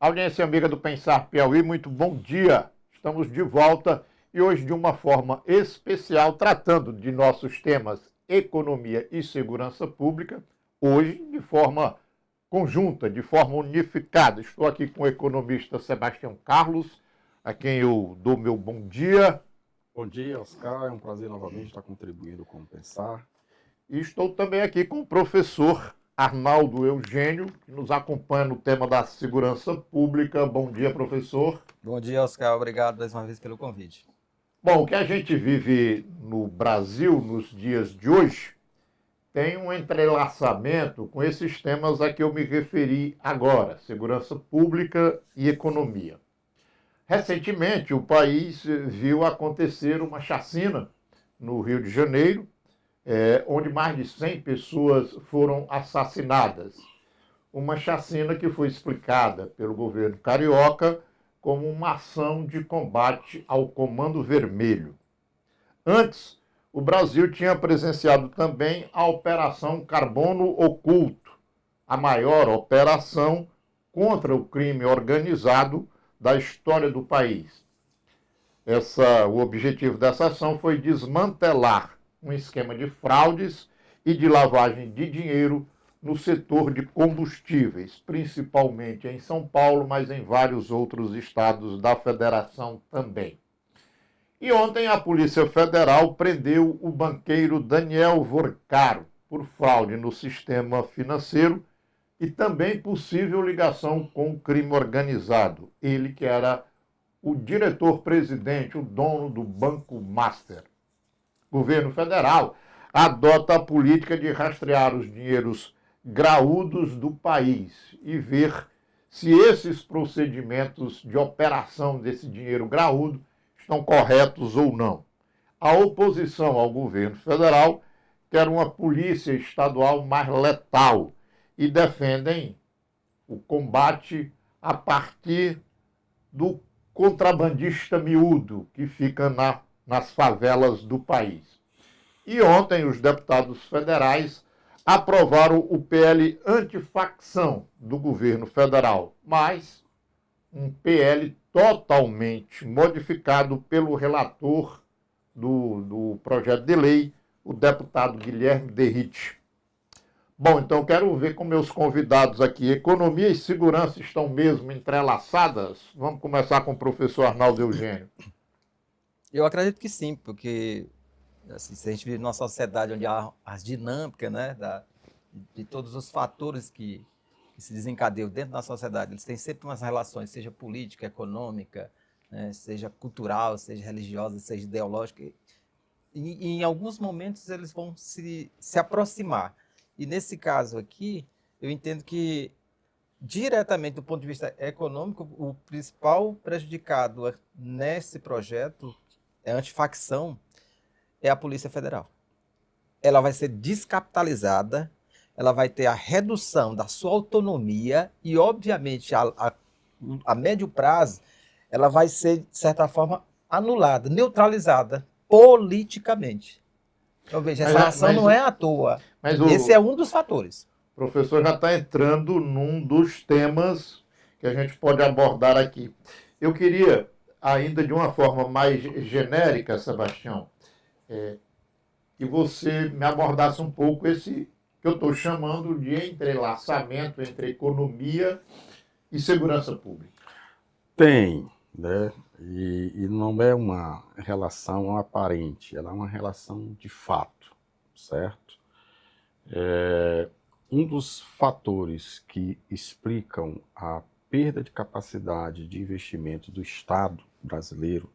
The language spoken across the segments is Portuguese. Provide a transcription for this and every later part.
Audiência amiga do Pensar Piauí, muito bom dia. Estamos de volta e hoje de uma forma especial, tratando de nossos temas economia e segurança pública, hoje de forma conjunta, de forma unificada. Estou aqui com o economista Sebastião Carlos, a quem eu dou meu bom dia. Bom dia, Oscar. É um prazer novamente estar contribuindo com o Pensar. E estou também aqui com o professor Arnaldo Eugênio, que nos acompanha no tema da segurança pública. Bom dia, professor. Bom dia, Oscar. Obrigado mais uma vez pelo convite. Bom, o que a gente vive no Brasil nos dias de hoje tem um entrelaçamento com esses temas a que eu me referi agora, segurança pública e economia. Recentemente, o país viu acontecer uma chacina no Rio de Janeiro, onde mais de 100 pessoas foram assassinadas. Uma chacina que foi explicada pelo governo carioca como uma ação de combate ao Comando Vermelho. Antes, o Brasil tinha presenciado também a Operação Carbono Oculto, a maior operação contra o crime organizado da história do país. O objetivo dessa ação foi desmantelar um esquema de fraudes e de lavagem de dinheiro no setor de combustíveis, principalmente em São Paulo, mas em vários outros estados da federação também. E ontem a Polícia Federal prendeu o banqueiro Daniel Vorcaro por fraude no sistema financeiro e também possível ligação com o crime organizado. Ele que era o diretor-presidente, o dono do Banco Master. O governo federal adota a política de rastrear os dinheiros graúdos do país e ver se esses procedimentos de operação desse dinheiro graúdo estão corretos ou não. A oposição ao governo federal quer uma polícia estadual mais letal e defendem o combate a partir do contrabandista miúdo que fica nas favelas do país. E ontem os deputados federais aprovaram o PL antifacção do governo federal, mas um PL totalmente modificado pelo relator do projeto de lei, o deputado Guilherme Derrite. Bom, então quero ver com meus convidados aqui. Economia e segurança estão mesmo entrelaçadas? Vamos começar com o professor Arnaldo Eugênio. Eu acredito que sim, porque assim, se a gente vive numa sociedade onde há as dinâmicas, né, de todos os fatores que se desencadeiam dentro da sociedade, eles têm sempre umas relações, seja política, econômica, né, seja cultural, seja religiosa, seja ideológica, e em alguns momentos eles vão se aproximar. E nesse caso aqui, eu entendo que, diretamente do ponto de vista econômico, o principal prejudicado nesse projeto, antifacção, é a Polícia Federal. Ela vai ser descapitalizada, ela vai ter a redução da sua autonomia e, obviamente, a médio prazo, ela vai ser, de certa forma, anulada, neutralizada politicamente. Então, veja, essa ação não é à toa. Esse é um dos fatores. O professor já está entrando num dos temas que a gente pode abordar aqui. Eu queria, ainda de uma forma mais genérica, Sebastião, que você me abordasse um pouco esse que eu estou chamando de entrelaçamento entre economia e segurança pública. Tem, né? E não é uma relação aparente, ela é uma relação de fato, certo? Um dos fatores que explicam a perda de capacidade de investimento do Estado brasileiro,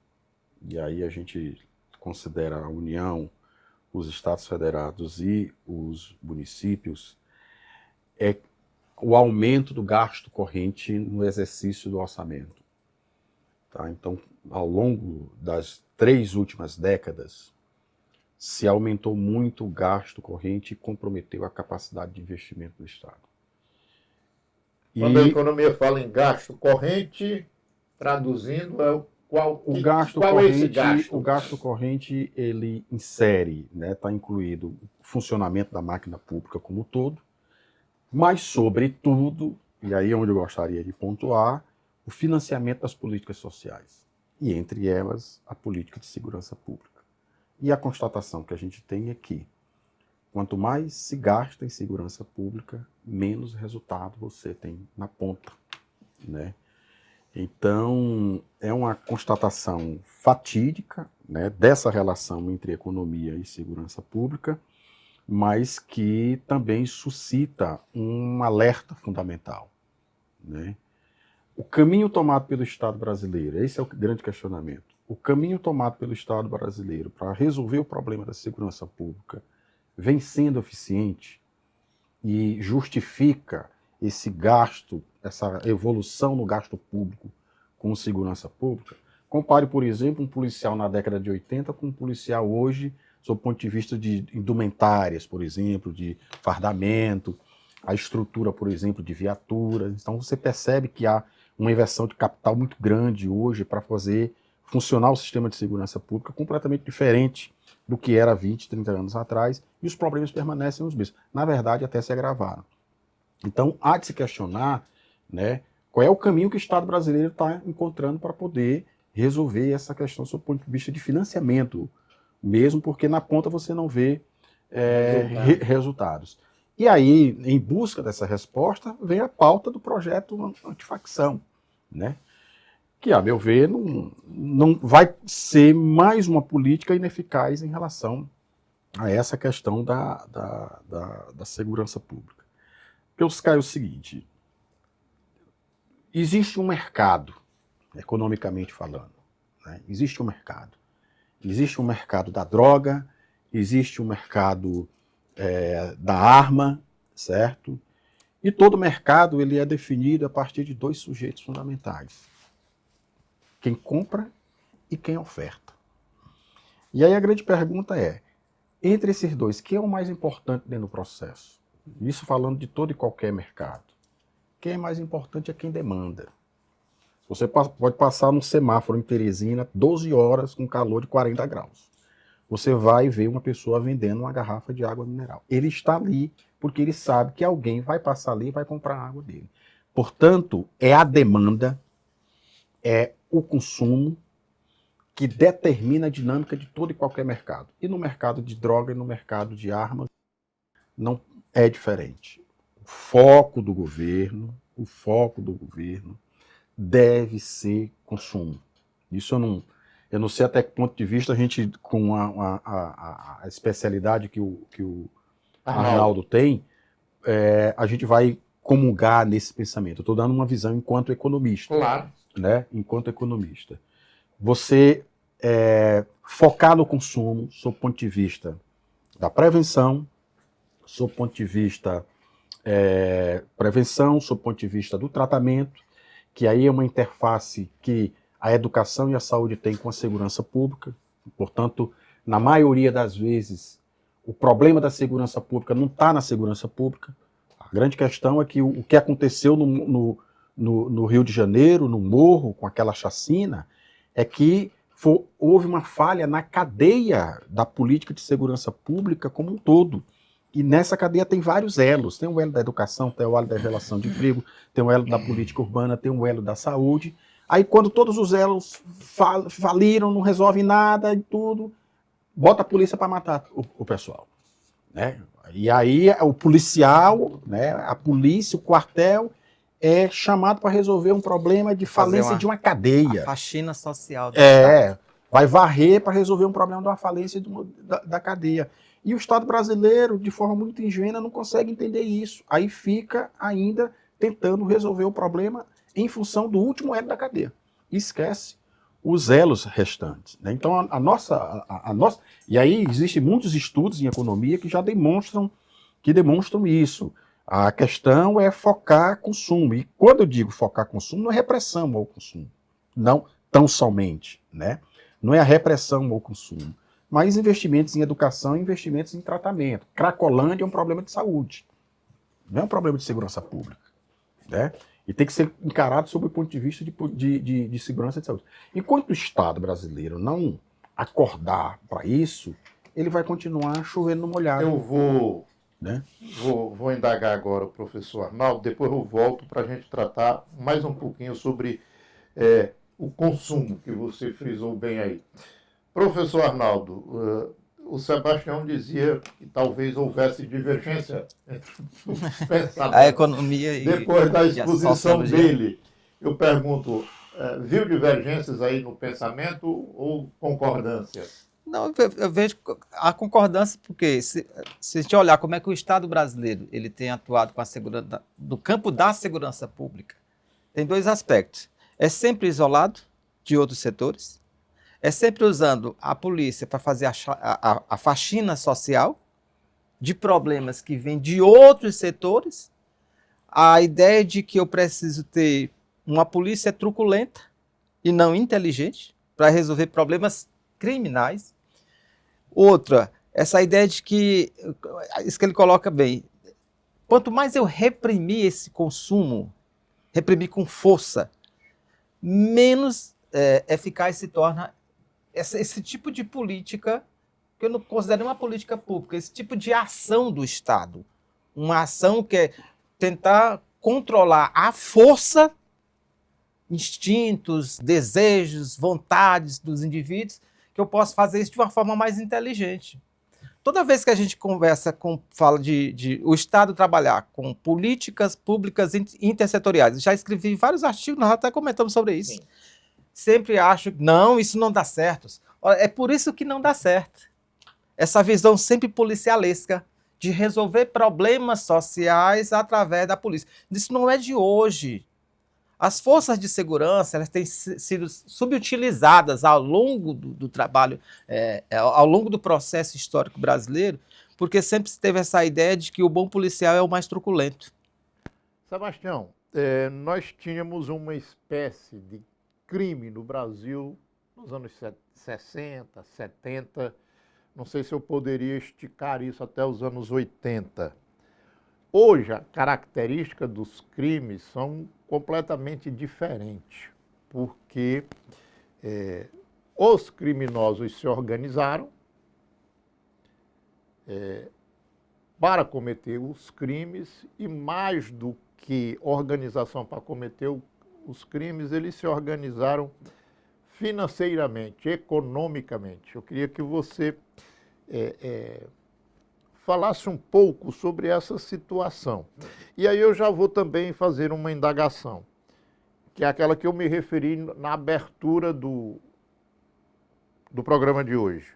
e aí a gente considera a União, os Estados Federados e os municípios, é o aumento do gasto corrente no exercício do orçamento. Tá? Então, ao longo das 3 últimas décadas, se aumentou muito o gasto corrente e comprometeu a capacidade de investimento do Estado. Quando a economia fala em gasto corrente, traduzindo, qual é esse gasto? O gasto corrente, ele insere, né, está incluído o funcionamento da máquina pública como um todo, mas, sobretudo, e aí é onde eu gostaria de pontuar, o financiamento das políticas sociais, e entre elas a política de segurança pública. E a constatação que a gente tem é que quanto mais se gasta em segurança pública, menos resultado você tem na ponta, né? Então, é uma constatação fatídica, né, dessa relação entre economia e segurança pública, mas que também suscita um alerta fundamental, né? O caminho tomado pelo Estado brasileiro, esse é o grande questionamento, o caminho tomado pelo Estado brasileiro para resolver o problema da segurança pública vem sendo eficiente e justifica esse gasto, essa evolução no gasto público com segurança pública? Compare, por exemplo, um policial na década de 80 com um policial hoje, sob o ponto de vista de indumentárias, por exemplo, de fardamento, a estrutura, por exemplo, de viaturas. Então você percebe que há uma inversão de capital muito grande hoje para fazer funcionar o sistema de segurança pública completamente diferente do que era 20, 30 anos atrás, e os problemas permanecem os mesmos. Na verdade, até se agravaram. Então, há de se questionar, né, qual é o caminho que o Estado brasileiro está encontrando para poder resolver essa questão do ponto de vista de financiamento, mesmo porque na ponta você não vê resultados. E aí, em busca dessa resposta, vem a pauta do projeto antifacção, né? Que, a meu ver, não vai ser mais uma política ineficaz em relação a essa questão da segurança pública. Porque, Caio, é o seguinte, existe um mercado, economicamente falando, né? Existe um mercado. Existe um mercado da droga, existe um mercado da arma, certo? E todo mercado ele é definido a partir de dois sujeitos fundamentais: quem compra e quem oferta. E aí a grande pergunta é, entre esses dois, quem é o mais importante dentro do processo? Isso falando de todo e qualquer mercado. Quem é mais importante é quem demanda. Você pode passar num semáforo em Teresina 12 horas com calor de 40 graus. Você vai ver uma pessoa vendendo uma garrafa de água mineral. Ele está ali porque ele sabe que alguém vai passar ali e vai comprar a água dele. Portanto, é a demanda, é o consumo que determina a dinâmica de todo e qualquer mercado. E no mercado de droga e no mercado de armas não é diferente. O foco do governo deve ser consumo. Isso eu não sei até que ponto de vista a gente, com a especialidade que o Arnaldo tem, a gente vai comungar nesse pensamento. Eu estou dando uma visão enquanto economista. Claro. Né? Enquanto economista. Você focar no consumo, sob o ponto de vista da prevenção, sob o ponto de vista sob o ponto de vista do tratamento, que aí é uma interface que a educação e a saúde têm com a segurança pública. Portanto, na maioria das vezes, o problema da segurança pública não está na segurança pública. A grande questão é que o que aconteceu no Rio de Janeiro, no Morro, com aquela chacina, é que houve uma falha na cadeia da política de segurança pública como um todo. E nessa cadeia tem vários elos. Tem o elo da educação, tem o elo da relação de emprego, tem o elo da política urbana, tem o elo da saúde. Aí quando todos os elos faliram, não resolvem nada e tudo, bota a polícia para matar o pessoal. Né? E aí o policial, né, a polícia, o quartel, é chamado para resolver um problema de falência de uma cadeia. A faxina social. Vai varrer para resolver um problema de uma falência da cadeia. E o Estado brasileiro, de forma muito ingênua, não consegue entender isso. Aí fica ainda tentando resolver o problema em função do último elo da cadeia. E esquece os elos restantes. Né? Então, a nossa... E aí existem muitos estudos em economia que já demonstram isso. A questão é focar consumo. E quando eu digo focar consumo, não é repressão ao consumo. Não tão somente. Né? Não é a repressão ao consumo. Mas investimentos em educação e investimentos em tratamento. Cracolândia é um problema de saúde. Não é um problema de segurança pública. Né? E tem que ser encarado sob o ponto de vista de segurança e de saúde. Enquanto o Estado brasileiro não acordar para isso, ele vai continuar chovendo no molhado. Eu vou né? Vou indagar agora o professor Arnaldo, depois eu volto para a gente tratar mais um pouquinho sobre o consumo, que você frisou bem aí. Professor Arnaldo, o Sebastião dizia que talvez houvesse divergência entre os pensamentos. A economia Depois da e a exposição sociologia. dele, eu pergunto, viu divergências aí no pensamento ou concordâncias? Não, eu vejo a concordância, porque se a gente olhar como é que o Estado brasileiro ele tem atuado com a segurança, no campo da segurança pública, tem dois aspectos. É sempre isolado de outros setores, é sempre usando a polícia para fazer a faxina social de problemas que vêm de outros setores. A ideia de que eu preciso ter uma polícia truculenta e não inteligente para resolver problemas criminais. Outra, essa ideia de que, isso que ele coloca bem, quanto mais eu reprimir esse consumo, reprimir com força, menos eficaz se torna esse tipo de política, que eu não considero uma política pública, esse tipo de ação do Estado. Uma ação que é tentar controlar à força instintos, desejos, vontades dos indivíduos, que eu posso fazer isso de uma forma mais inteligente. Toda vez que a gente fala de o Estado trabalhar com políticas públicas intersetoriais, já escrevi vários artigos, nós até comentamos sobre isso. Sim. Sempre acho, não, isso não dá certo. É por isso que não dá certo. Essa visão sempre policialesca de resolver problemas sociais através da polícia. Isso não é de hoje. As forças de segurança elas têm sido subutilizadas ao longo do trabalho, ao longo do processo histórico brasileiro, porque sempre se teve essa ideia de que o bom policial é o mais truculento. Sebastião, nós tínhamos uma espécie de crime no Brasil nos anos 60, 70, não sei se eu poderia esticar isso até os anos 80. Hoje, a característica dos crimes são completamente diferentes, porque os criminosos se organizaram para cometer os crimes e, mais do que organização para cometer os crimes, eles se organizaram financeiramente, economicamente. Eu queria que você falasse um pouco sobre essa situação. E aí eu já vou também fazer uma indagação, que é aquela que eu me referi na abertura do programa de hoje.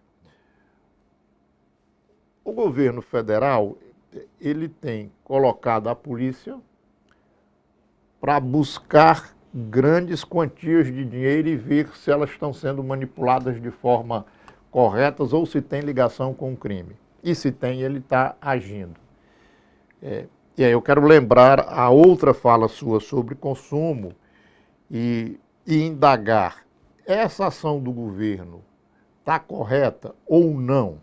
O governo federal, ele tem colocado a polícia para buscar grandes quantias de dinheiro e ver se elas estão sendo manipuladas de forma correta ou se tem ligação com o crime. E se tem, ele está agindo. E aí eu quero lembrar a outra fala sua sobre consumo e indagar. Essa ação do governo está correta ou não?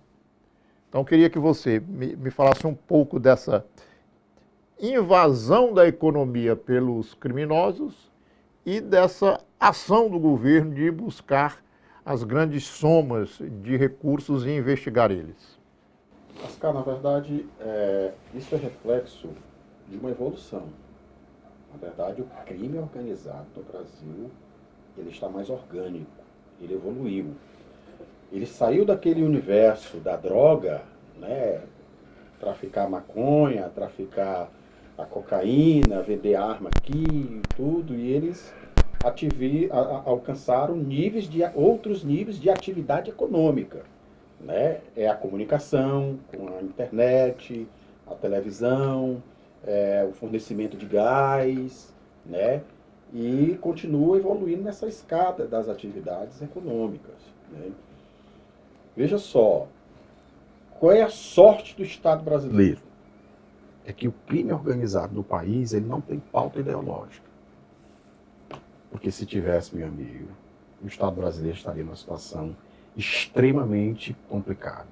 Então, eu queria que você me falasse um pouco dessa invasão da economia pelos criminosos e dessa ação do governo de buscar as grandes somas de recursos e investigar eles. Ascar, na verdade, isso é reflexo de uma evolução. Na verdade, o crime organizado no Brasil, ele está mais orgânico, ele evoluiu. Ele saiu daquele universo da droga, né, traficar maconha, traficar a cocaína, vender arma aqui e tudo, e eles alcançaram outros níveis de atividade econômica. Né? É a comunicação com a internet, a televisão, o fornecimento de gás, né? E continua evoluindo nessa escada das atividades econômicas. Né? Veja só, qual é a sorte do Estado brasileiro? É que o crime organizado no país ele não tem pauta ideológica. Porque se tivesse, meu amigo, o Estado brasileiro estaria numa situação extremamente complicada.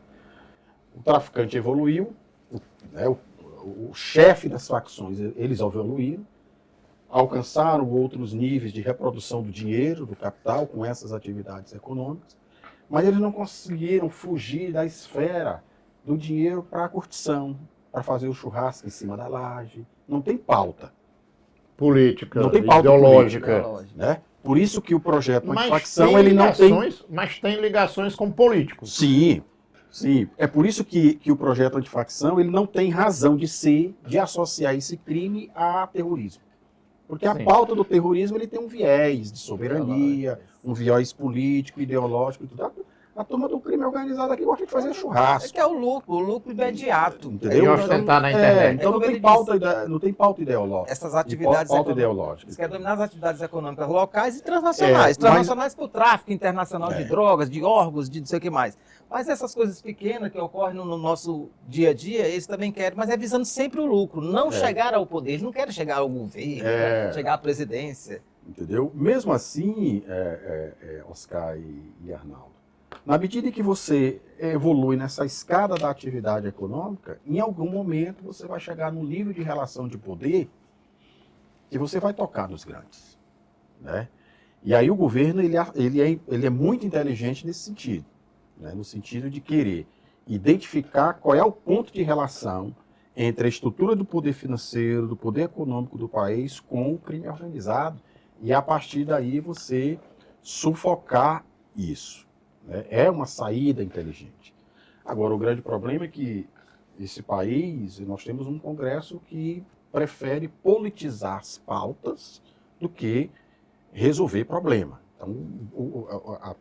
O traficante evoluiu, o chefe das facções, eles evoluíram, alcançaram outros níveis de reprodução do dinheiro, do capital, com essas atividades econômicas, mas eles não conseguiram fugir da esfera do dinheiro para a curtição, para fazer o churrasco em cima da laje. Não tem pauta. Política, não tem pauta ideológica. Política, né? Por isso que o projeto Mas antifacção, tem ele não tem... mas tem ligações com políticos. Sim, sim. É por isso que o projeto antifacção, ele não tem razão de ser, de associar esse crime a terrorismo. Porque a Sim. pauta do terrorismo, ele tem um viés de soberania, um viés político, ideológico e tudo. A turma do crime organizado aqui gosta de fazer É churrasco. que é o lucro imediato. Entendeu? E ostentar na internet. Então não como tem, ele não tem pauta ideológica. Essas atividades pauta econômicas. ideológica. Isso quer dominar as atividades econômicas locais e transnacionais. Transnacionais para o tráfico internacional de drogas, de órgãos, de não sei o que mais. Mas essas coisas pequenas que ocorrem no nosso dia a dia, eles também querem, mas é visando sempre o lucro, não chegar ao poder. Eles não querem chegar ao governo, chegar à presidência. Entendeu? Mesmo assim, Oscar e Arnaldo, na medida em que você evolui nessa escada da atividade econômica, em algum momento você vai chegar num nível de relação de poder que você vai tocar nos grandes, né? E aí o governo ele é muito inteligente nesse sentido, né? No sentido de querer identificar qual é o ponto de relação entre a estrutura do poder financeiro, do poder econômico do país com o crime organizado e a partir daí você sufocar isso. É uma saída inteligente. Agora, o grande problema é que esse país, nós temos um Congresso que prefere politizar as pautas do que resolver problema. Então,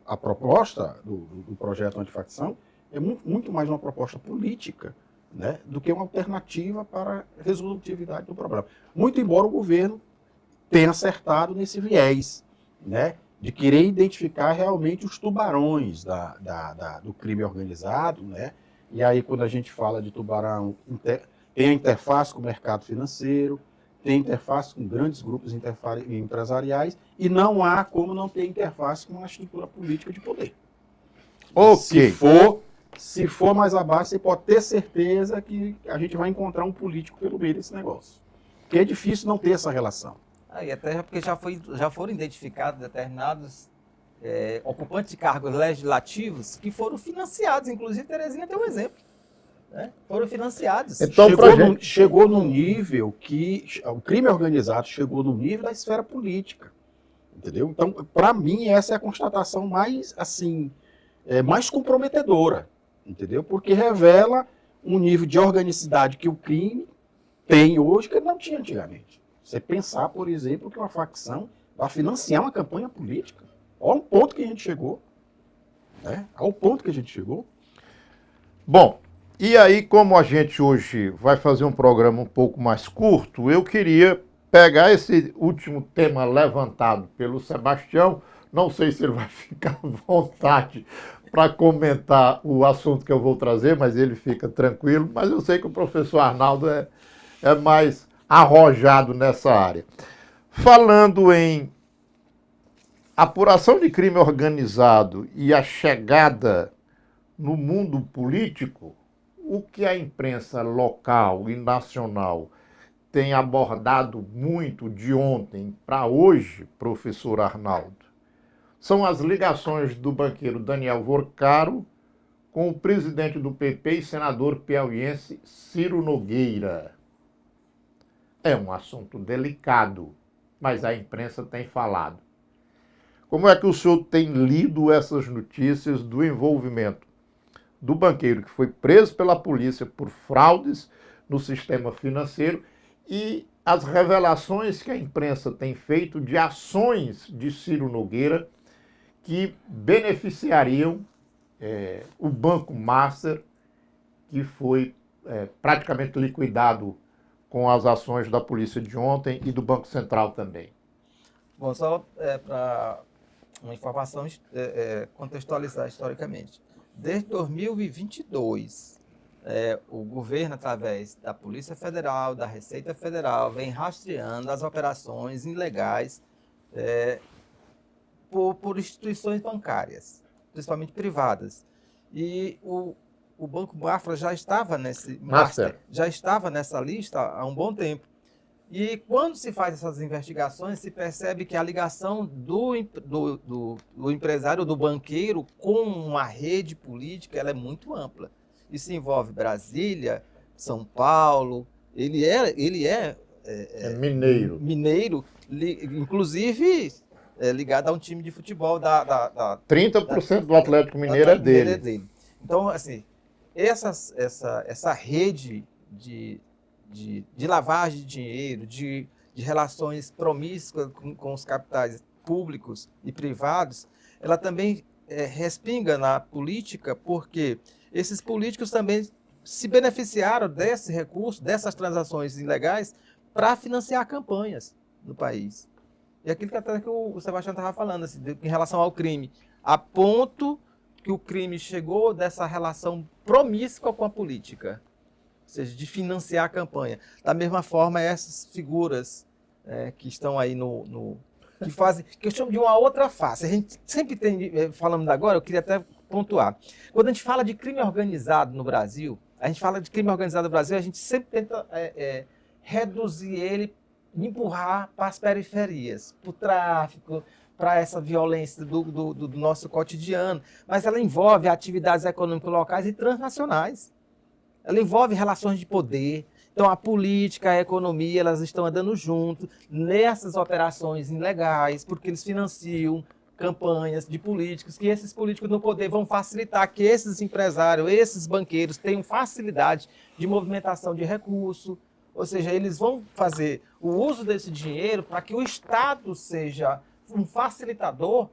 a proposta do projeto antifacção é muito mais uma proposta política, né, do que uma alternativa para a resolutividade do problema. Muito embora o governo tenha acertado nesse viés, né, de querer identificar realmente os tubarões do crime organizado, né? E aí, quando a gente fala de tubarão, tem a interface com o mercado financeiro, tem interface com grandes grupos empresariais, e não há como não ter interface com a estrutura política de poder. Ok. Se for mais abaixo, você pode ter certeza que a gente vai encontrar um político pelo meio desse negócio. Porque é difícil não ter essa relação. E até porque já foram identificados determinados ocupantes de cargos legislativos que foram financiados. Inclusive, Terezinha tem um exemplo. Né? Foram financiados. Então, chegou num nível que o crime organizado chegou no nível da esfera política. Entendeu? Então, para mim, essa é a constatação mais, assim, mais comprometedora. Entendeu? Porque revela um nível de organicidade que o crime tem hoje que ele não tinha antigamente. Você pensar, por exemplo, que uma facção vai financiar uma campanha política. Olha o ponto que a gente chegou. Né? Olha o ponto que a gente chegou. Bom, e aí, como a gente hoje vai fazer um programa um pouco mais curto, eu queria pegar esse último tema levantado pelo Sebastião. Não sei se ele vai ficar à vontade para comentar o assunto que eu vou trazer, mas ele fica tranquilo. Mas eu sei que o professor Arnaldo é mais arrojado nessa área. Falando em apuração de crime organizado e a chegada no mundo político, o que a imprensa local e nacional tem abordado muito de ontem para hoje, professor Arnaldo, são as ligações do banqueiro Daniel Vorcaro com o presidente do PP e senador piauiense Ciro Nogueira. É um assunto delicado, mas a imprensa tem falado. Como é que o senhor tem lido essas notícias do envolvimento do banqueiro que foi preso pela polícia por fraudes no sistema financeiro e as revelações que a imprensa tem feito de ações de Ciro Nogueira que beneficiariam o Banco Master, que foi praticamente liquidado com as ações da polícia de ontem e do Banco Central também? Bom, só para uma informação contextualizar historicamente. Desde 2022, o governo, através da Polícia Federal, da Receita Federal, vem rastreando as operações ilegais por instituições bancárias, principalmente privadas. E o Banco Mafra já estava já estava nessa lista há um bom tempo. E quando se faz essas investigações, se percebe que a ligação do empresário, do banqueiro, com uma rede política, ela é muito ampla. Isso envolve Brasília, São Paulo, ele é mineiro. Mineiro, inclusive ligado a um time de futebol 30% do Atlético Mineiro é dele. Então, assim, essa rede de lavagem de dinheiro, de relações promíscuas com os capitais públicos e privados, ela também respinga na política, porque esses políticos também se beneficiaram desse recurso, dessas transações ilegais, para financiar campanhas no país. E aquilo que até que o Sebastião estava falando, assim, em relação ao crime, a ponto que o crime chegou dessa relação promíscua com a política, ou seja, de financiar a campanha. Da mesma forma, essas figuras que estão aí que fazem, que eu chamo de uma outra face. A gente sempre tem, falando agora, eu queria até pontuar. Quando a gente fala de crime organizado no Brasil, a gente sempre tenta reduzir ele, empurrar para as periferias, para o tráfico, para essa violência do nosso cotidiano. Mas ela envolve atividades econômicas locais e transnacionais. Ela envolve relações de poder. Então, a política, a economia, elas estão andando junto nessas operações ilegais, porque eles financiam campanhas de políticos, que esses políticos no poder vão facilitar que esses empresários, esses banqueiros tenham facilidade de movimentação de recursos, ou seja, eles vão fazer o uso desse dinheiro para que o Estado seja um facilitador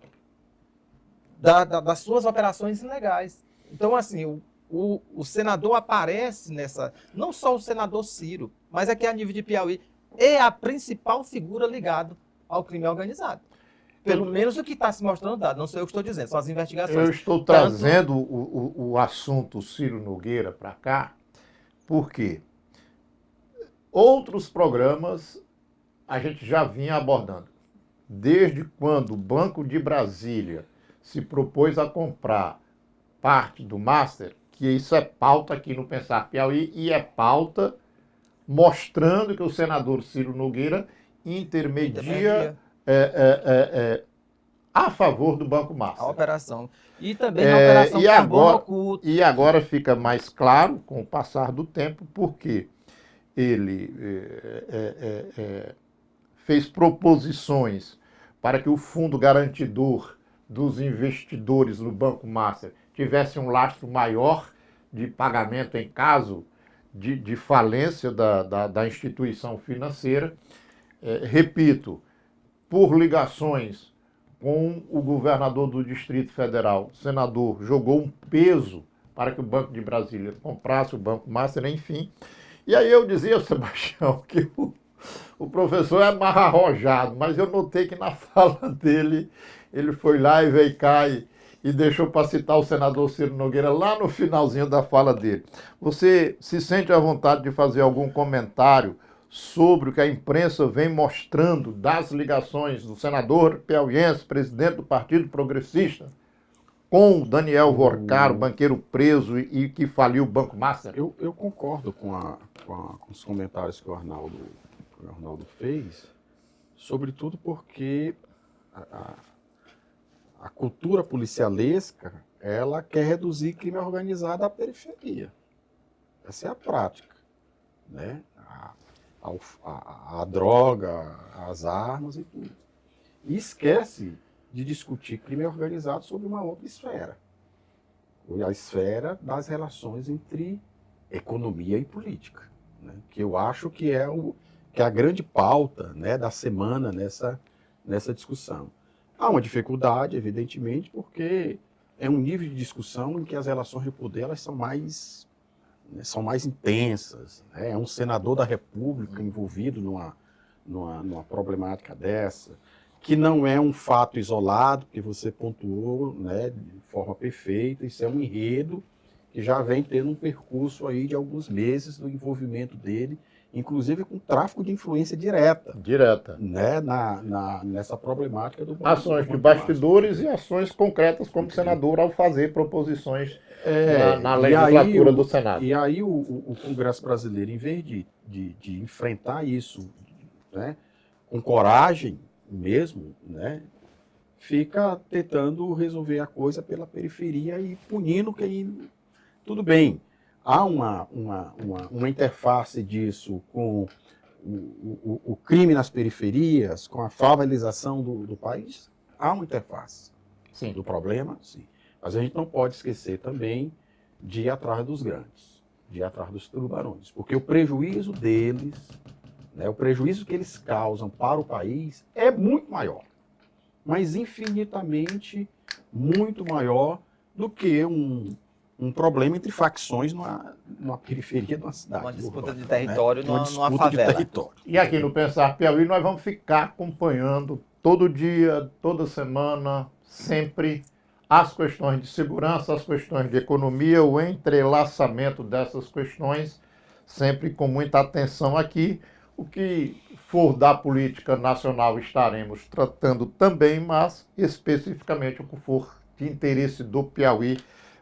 das suas operações ilegais. Então, assim, o senador aparece nessa, não só o senador Ciro, mas aqui a nível de Piauí, é a principal figura ligada ao crime organizado. Pelo menos o que está se mostrando dado, não sei o que estou dizendo, são as investigações. Eu estou trazendo o assunto Ciro Nogueira para cá, porque outros programas a gente já vinha abordando. Desde quando o Banco de Brasília se propôs a comprar parte do Master, que isso é pauta aqui no Pensar Piauí, e é pauta mostrando que o senador Ciro Nogueira intermedia a favor do Banco Master. A operação. E também a operação Carbono Oculto. E agora fica mais claro, com o passar do tempo, porque ele fez proposições para que o fundo garantidor dos investidores no Banco Master tivesse um lastro maior de pagamento em caso de falência da instituição financeira. Repito, por ligações com o governador do Distrito Federal, o senador jogou um peso para que o Banco de Brasília comprasse o Banco Master, enfim. E aí eu dizia, Sebastião, que o professor é mais arrojado, mas eu notei que na fala dele, ele foi lá e veio cá e deixou para citar o senador Ciro Nogueira lá no finalzinho da fala dele. Você se sente à vontade de fazer algum comentário sobre o que a imprensa vem mostrando das ligações do senador piauiense, presidente do Partido Progressista, com o Daniel Vorcaro, banqueiro preso e que faliu o Banco Master? Eu concordo com os comentários que o Arnaldo fez, sobretudo porque a cultura policialesca, ela quer reduzir crime organizado à periferia. Essa é a prática, né? A droga, as armas e tudo. E esquece de discutir crime organizado sobre uma outra esfera. A esfera das relações entre economia e política, né? Que eu acho que é a grande pauta, né, da semana nessa discussão. Há uma dificuldade, evidentemente, porque é um nível de discussão em que as relações de poder elas são mais intensas, né? É um senador da República envolvido numa problemática dessa, que não é um fato isolado, que você pontuou, né, de forma perfeita. Isso é um enredo que já vem tendo um percurso aí de alguns meses do envolvimento dele, inclusive com tráfico de influência direta. Né, nessa problemática do ações de bastidores e ações concretas como senador ao fazer proposições na legislatura do Senado. E aí o Congresso brasileiro, em vez de enfrentar isso, né, com coragem mesmo, né, fica tentando resolver a coisa pela periferia e punindo quem... Tudo bem, há uma interface disso com o crime nas periferias, com a favelização do país? há uma interface. Sim. Do problema, sim. Mas a gente não pode esquecer também de ir atrás dos grandes, de ir atrás dos tubarões, porque o prejuízo deles, né, o prejuízo que eles causam para o país é muito maior, mas infinitamente muito maior do que um problema entre facções numa periferia de uma cidade. Uma disputa urbana, de território né? Uma numa disputa favela. de território. E aqui no Pensar Piauí nós vamos ficar acompanhando todo dia, toda semana, sempre as questões de segurança, as questões de economia, o entrelaçamento dessas questões, sempre com muita atenção aqui. O que for da política nacional estaremos tratando também, mas especificamente o que for de interesse do Piauí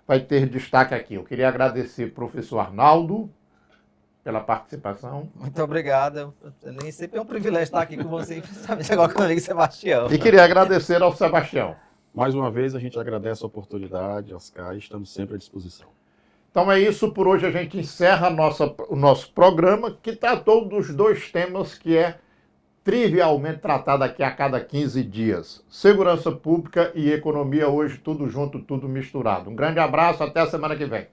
vai ter destaque aqui. Eu queria agradecer ao professor Arnaldo pela participação. Muito obrigado. Nem sempre é um privilégio estar aqui com você, principalmente agora com o amigo Sebastião. E queria agradecer ao Sebastião. Mais uma vez, a gente agradece a oportunidade, Oscar, e estamos sempre à disposição. Então é isso, por hoje a gente encerra o nosso programa, que tratou dos dois temas que é trivialmente tratado aqui a cada 15 dias. Segurança pública e economia hoje, tudo junto, tudo misturado. Um grande abraço, até a semana que vem.